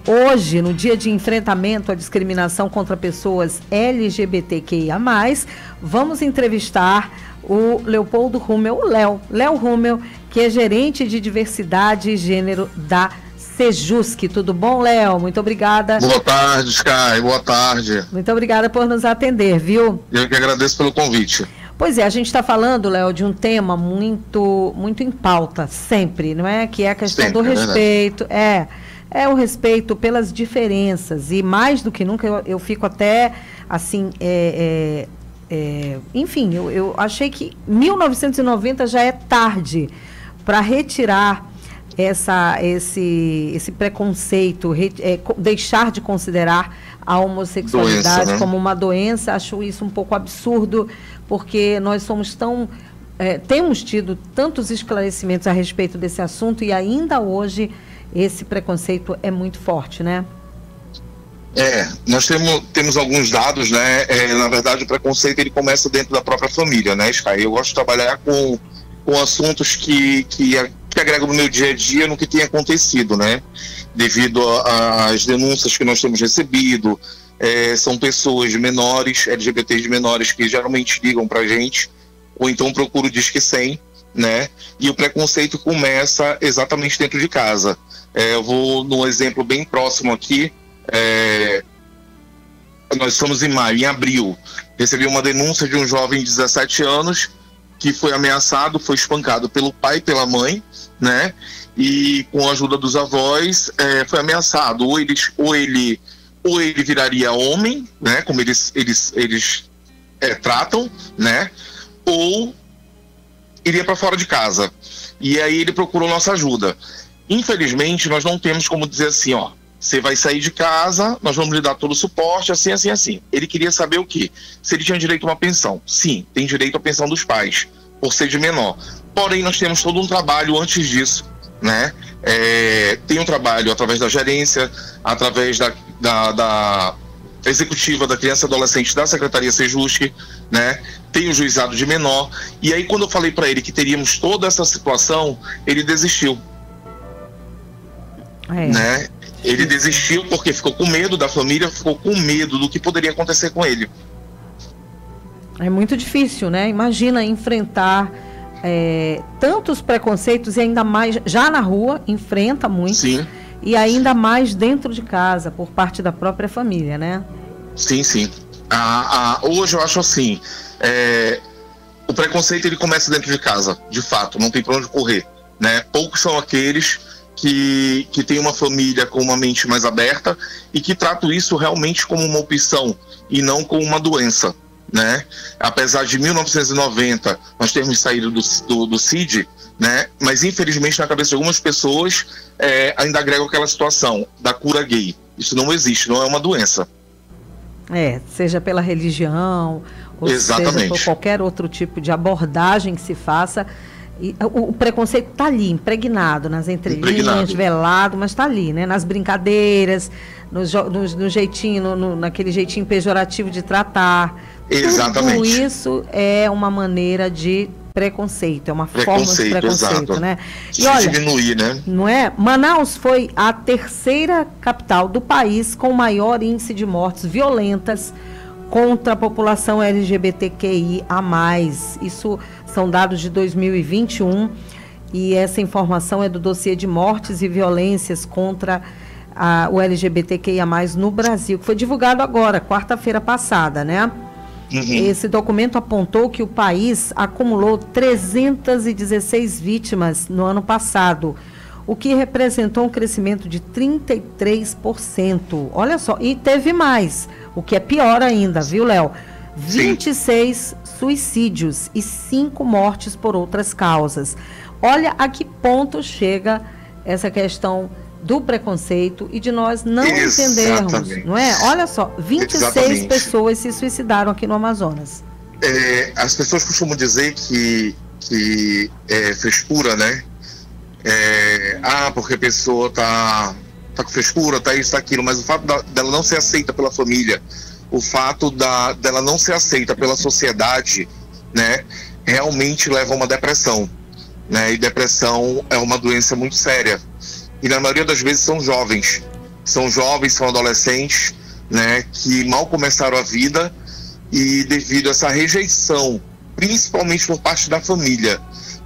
Hoje, no dia de enfrentamento à discriminação contra pessoas LGBTQIA+, vamos entrevistar o Leopoldo Rummel, o Léo Rummel, que é gerente de diversidade e gênero da Sejusc. Tudo bom, Léo? Muito obrigada. Boa tarde, Sky. Boa tarde. Muito obrigada por nos atender, viu? Eu que agradeço pelo convite. Pois é, a gente está falando, Léo, de um tema muito em pauta, sempre, não é? Que é a questão sempre, do respeito. É o respeito pelas diferenças. E mais do que nunca, eu fico até, assim, enfim, eu achei que 1990 já é tarde para retirar esse preconceito, deixar de considerar a homossexualidade doença, né? Como uma doença. Acho isso um pouco absurdo, porque nós somos temos tido tantos esclarecimentos a respeito desse assunto e ainda hoje esse preconceito é muito forte, né? Nós temos alguns dados, né? Na verdade, o preconceito ele começa dentro da própria família, né, Sky? Eu gosto de trabalhar com assuntos que agregam no meu dia a dia no que tem acontecido, né? Devido às denúncias que nós temos recebido, são pessoas menores, LGBTs menores, que geralmente ligam pra gente, ou então procuram o Disque 100, né? E o preconceito começa exatamente dentro de casa. Eu vou num exemplo bem próximo aqui. Nós estamos em maio, em abril, recebi uma denúncia de um jovem de 17 anos que foi ameaçado, foi espancado pelo pai e pela mãe, né? E com a ajuda dos avós, foi ameaçado, ou ele viraria homem, né? Como eles tratam, né? Ou iria para fora de casa. E aí ele procurou nossa ajuda. Infelizmente, nós não temos como dizer assim, ó, você vai sair de casa, nós vamos lhe dar todo o suporte, assim, assim, assim. Ele queria saber o quê? Se ele tinha direito a uma pensão. Sim, tem direito à pensão dos pais, por ser de menor. Porém, nós temos todo um trabalho antes disso, né? Tem um trabalho através da gerência, através da executiva da criança e adolescente da Secretaria Sejusc, né? Tem o juizado de menor. E aí, quando eu falei para ele que teríamos toda essa situação, ele desistiu. Né? Ele desistiu porque ficou com medo da família, ficou com medo do que poderia acontecer com ele. É muito difícil, né? Imagina enfrentar tantos preconceitos e ainda mais já na rua, enfrenta muito. Sim. E ainda mais dentro de casa, por parte da própria família, né? Sim, sim. Hoje eu acho assim, o preconceito ele começa dentro de casa, de fato, não tem pra onde correr, né? Poucos são aqueles que tem uma família com uma mente mais aberta e que tratam isso realmente como uma opção e não como uma doença, né? Apesar de 1990 nós termos saído do CID, né? Mas infelizmente na cabeça de algumas pessoas ainda agrega aquela situação da cura gay. Isso não existe, não é uma doença. Seja pela religião, ou exatamente, seja por qualquer outro tipo de abordagem que se faça. E o preconceito está ali, impregnado nas entrelinhas, velado, mas está ali, né? Nas brincadeiras, no jeitinho, naquele jeitinho pejorativo de tratar. Exatamente. Tudo isso é uma maneira de preconceito, é uma forma de preconceito, exato, né? E olha, diminuir, né? Não é? Manaus foi a terceira capital do país com maior índice de mortes violentas contra a população LGBTQIA+. Isso são dados de 2021 e essa informação é do dossiê de mortes e violências contra o LGBTQIA+, no Brasil, que foi divulgado agora, quarta-feira passada, né? Uhum. Esse documento apontou que o país acumulou 316 vítimas no ano passado, o que representou um crescimento de 33%. Olha só, e teve mais, o que é pior ainda, viu, Léo? 26 suicídios e 5 mortes por outras causas. Olha a que ponto chega essa questão do preconceito e de nós não entendermos, não é? Olha só, 26 pessoas se suicidaram aqui no Amazonas. As pessoas costumam dizer que é frescura, né? Porque a pessoa tá com frescura, tá isso, tá aquilo, mas o fato dela não ser aceita pela família, o fato dela não ser aceita pela sociedade, né, realmente leva a uma depressão, né? E depressão é uma doença muito séria. E na maioria das vezes são jovens. São jovens, são adolescentes, né, que mal começaram a vida e devido a essa rejeição, principalmente por parte da família,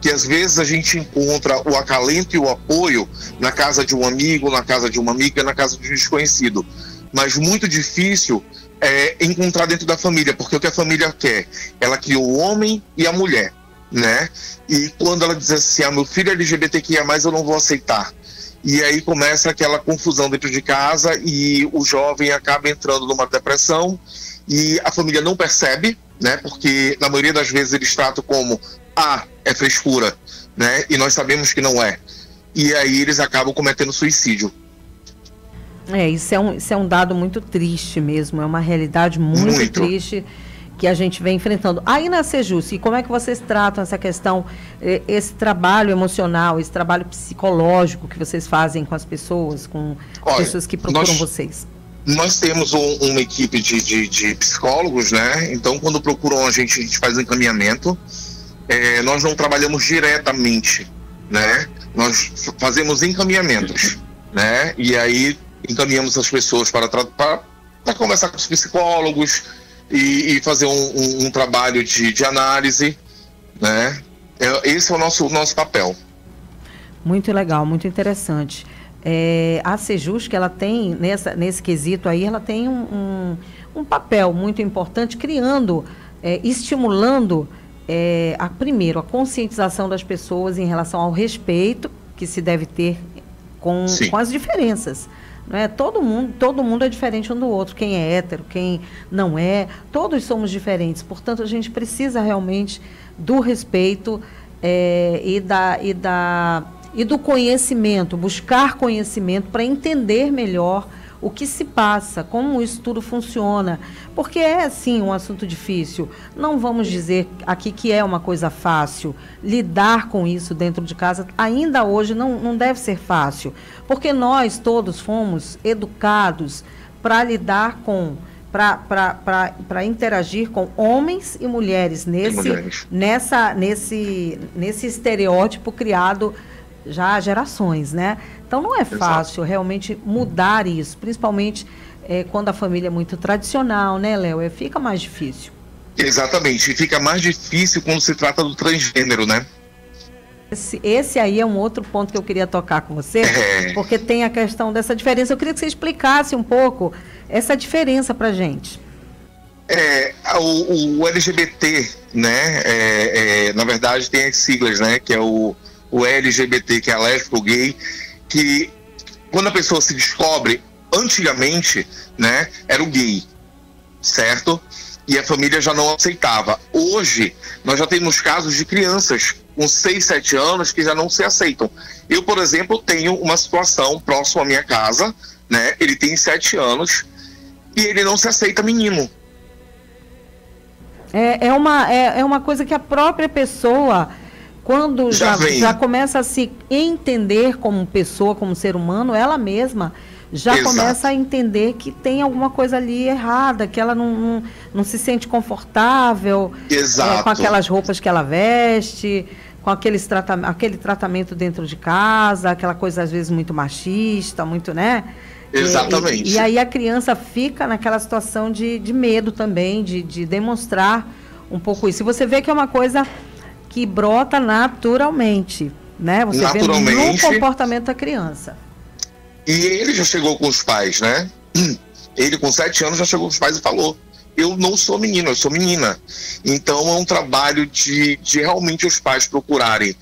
que às vezes a gente encontra o acalento e o apoio na casa de um amigo, na casa de uma amiga, na casa de um desconhecido, mas muito difícil encontrar dentro da família, porque o que a família quer? Ela cria o homem e a mulher, né? E quando ela diz assim, meu filho é LGBTQIA+, eu não vou aceitar. E aí começa aquela confusão dentro de casa e o jovem acaba entrando numa depressão e a família não percebe, né? Porque na maioria das vezes eles tratam como é frescura, né? E nós sabemos que não é. E aí eles acabam cometendo suicídio. Isso é um dado muito triste mesmo, é uma realidade muito triste que a gente vem enfrentando. Aí na Sejusc, como é que vocês tratam essa questão, esse trabalho emocional, esse trabalho psicológico que vocês fazem com as pessoas, com as pessoas que procuram vocês? Nós temos uma equipe de psicólogos, né? Então, quando procuram a gente faz um encaminhamento. Nós não trabalhamos diretamente, né? Nós fazemos encaminhamentos, né? E aí encaminhamos as pessoas para conversar com os psicólogos e fazer um trabalho de análise, né? Esse é o nosso papel. Muito legal, muito interessante. A Sejusc, ela tem, nesse quesito aí, ela tem um papel muito importante, criando, estimulando, primeiro, a conscientização das pessoas em relação ao respeito que se deve ter com as diferenças. Não é? Todo mundo é diferente um do outro, quem é hétero, quem não é, todos somos diferentes, portanto a gente precisa realmente do respeito e do conhecimento, buscar conhecimento para entender melhor o que se passa, como isso tudo funciona, porque é sim um assunto difícil, não vamos dizer aqui que é uma coisa fácil, lidar com isso dentro de casa, ainda hoje não deve ser fácil, porque nós todos fomos educados para lidar com, para interagir com homens e mulheres nesse estereótipo criado já há gerações, né? Então não é fácil realmente mudar isso, principalmente quando a família é muito tradicional, né, Léo? Fica mais difícil. Exatamente, e fica mais difícil quando se trata do transgênero, né? Esse aí é um outro ponto que eu queria tocar com você, porque tem a questão dessa diferença. Eu queria que você explicasse um pouco essa diferença pra gente. O LGBT, né, na verdade tem as siglas, né, que é o LGBT, que é lésbico, gay, que quando a pessoa se descobre, antigamente, né, era o gay, certo? E a família já não aceitava. Hoje, nós já temos casos de crianças com 6, 7 anos que já não se aceitam. Eu, por exemplo, tenho uma situação próxima à minha casa, né, ele tem 7 anos e ele não se aceita menino. É uma coisa que a própria pessoa, quando já começa a se entender como pessoa, como ser humano, ela mesma já começa a entender que tem alguma coisa ali errada, que ela não se sente confortável com aquelas roupas que ela veste, com aquele tratamento dentro de casa, aquela coisa às vezes muito machista, muito, né? Exatamente. E aí a criança fica naquela situação de medo também, de demonstrar um pouco isso. E você vê que é uma coisa que brota naturalmente, né? Você vê no comportamento da criança. E ele já chegou com os pais, né? Ele com 7 anos já chegou com os pais e falou: eu não sou menino, eu sou menina. Então é um trabalho de realmente os pais procurarem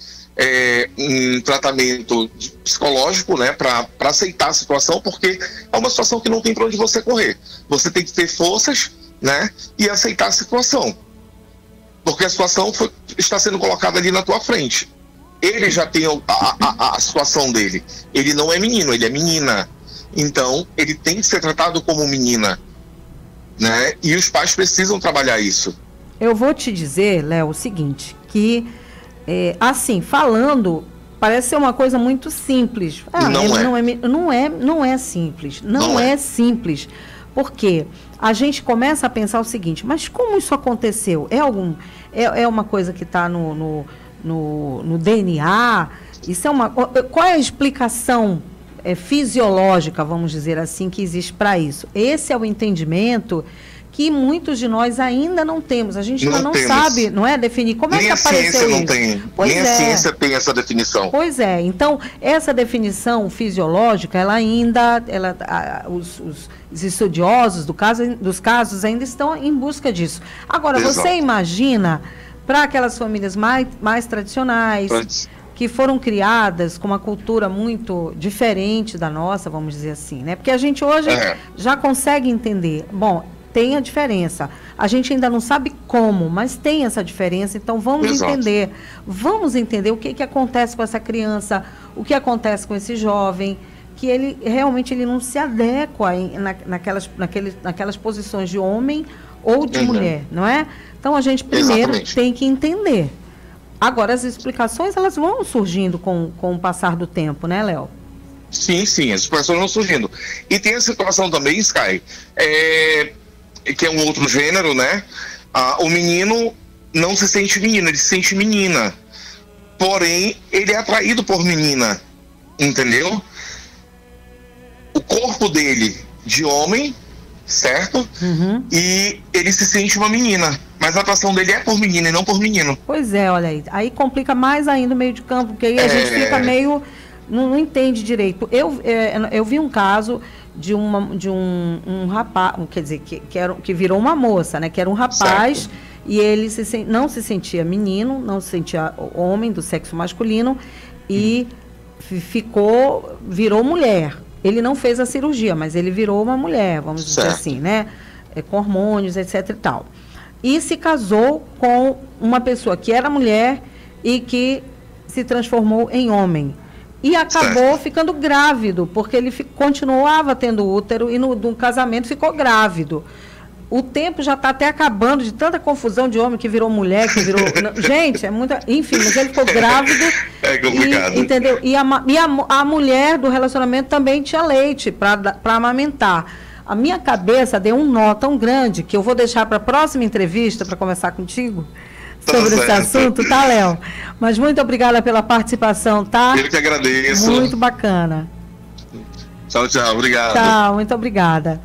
um tratamento psicológico, né, para aceitar a situação, porque é uma situação que não tem para onde você correr. Você tem que ter forças, né, e aceitar a situação, porque a situação está sendo colocada ali na tua frente. Ele já tem a situação dele. Ele não é menino, ele é menina. Então ele tem que ser tratado como menina, né? E os pais precisam trabalhar isso. Eu vou te dizer, Léo, o seguinte, que assim, falando, parece ser uma coisa muito simples. Não é simples. Não é simples. Porque a gente começa a pensar o seguinte: mas como isso aconteceu? É uma coisa que está no DNA? Isso qual é a explicação fisiológica, vamos dizer assim, que existe para isso. Esse é o entendimento que muitos de nós ainda não temos. A gente ainda não sabe, não é, definir como é que apareceu isso. Nem a ciência tem essa definição. Pois é. Então, essa definição fisiológica, ela ainda, os estudiosos dos casos ainda estão em busca disso. Agora, Exato. Você imagina para aquelas famílias mais tradicionais, que foram criadas com uma cultura muito diferente da nossa, vamos dizer assim, né? Porque a gente hoje já consegue entender. Bom, tem a diferença. A gente ainda não sabe como, mas tem essa diferença, então vamos entender. Vamos entender o que acontece com essa criança, o que acontece com esse jovem, que ele realmente não se adequa naquelas posições de homem ou de mulher, não é? Então a gente primeiro tem que entender. Agora, as explicações, elas vão surgindo com o passar do tempo, né, Léo? Sim, as explicações vão surgindo. E tem a situação também, Sky, que é um outro gênero, né? O menino não se sente menino, ele se sente menina. Porém, ele é atraído por menina, entendeu? O corpo dele de homem, certo? E ele se sente uma menina. Mas a atração dele é por menina e não por menino. Pois é, olha aí. Aí complica mais ainda o meio de campo, porque aí a gente fica meio... Não entende direito. Eu vi um caso de um rapaz, quer dizer, que virou uma moça, né? Que era um rapaz, certo. E ele não se sentia menino, não se sentia homem do sexo masculino e virou mulher. Ele não fez a cirurgia, mas ele virou uma mulher, vamos dizer assim, né? Com hormônios, etc e tal. E se casou com uma pessoa que era mulher e que se transformou em homem. E acabou ficando grávido, porque ele continuava tendo útero e no casamento ficou grávido. O tempo já está até acabando de tanta confusão de homem que virou mulher, que virou... Gente, é muita... Enfim, mas ele ficou grávido. É complicado. Entendeu? E a mulher do relacionamento também tinha leite para amamentar. A minha cabeça deu um nó tão grande que eu vou deixar para a próxima entrevista para conversar contigo sobre esse assunto, tá, Léo? Mas muito obrigada pela participação, tá? Eu que agradeço. Muito bacana. Tchau, obrigado. Tchau, muito obrigada.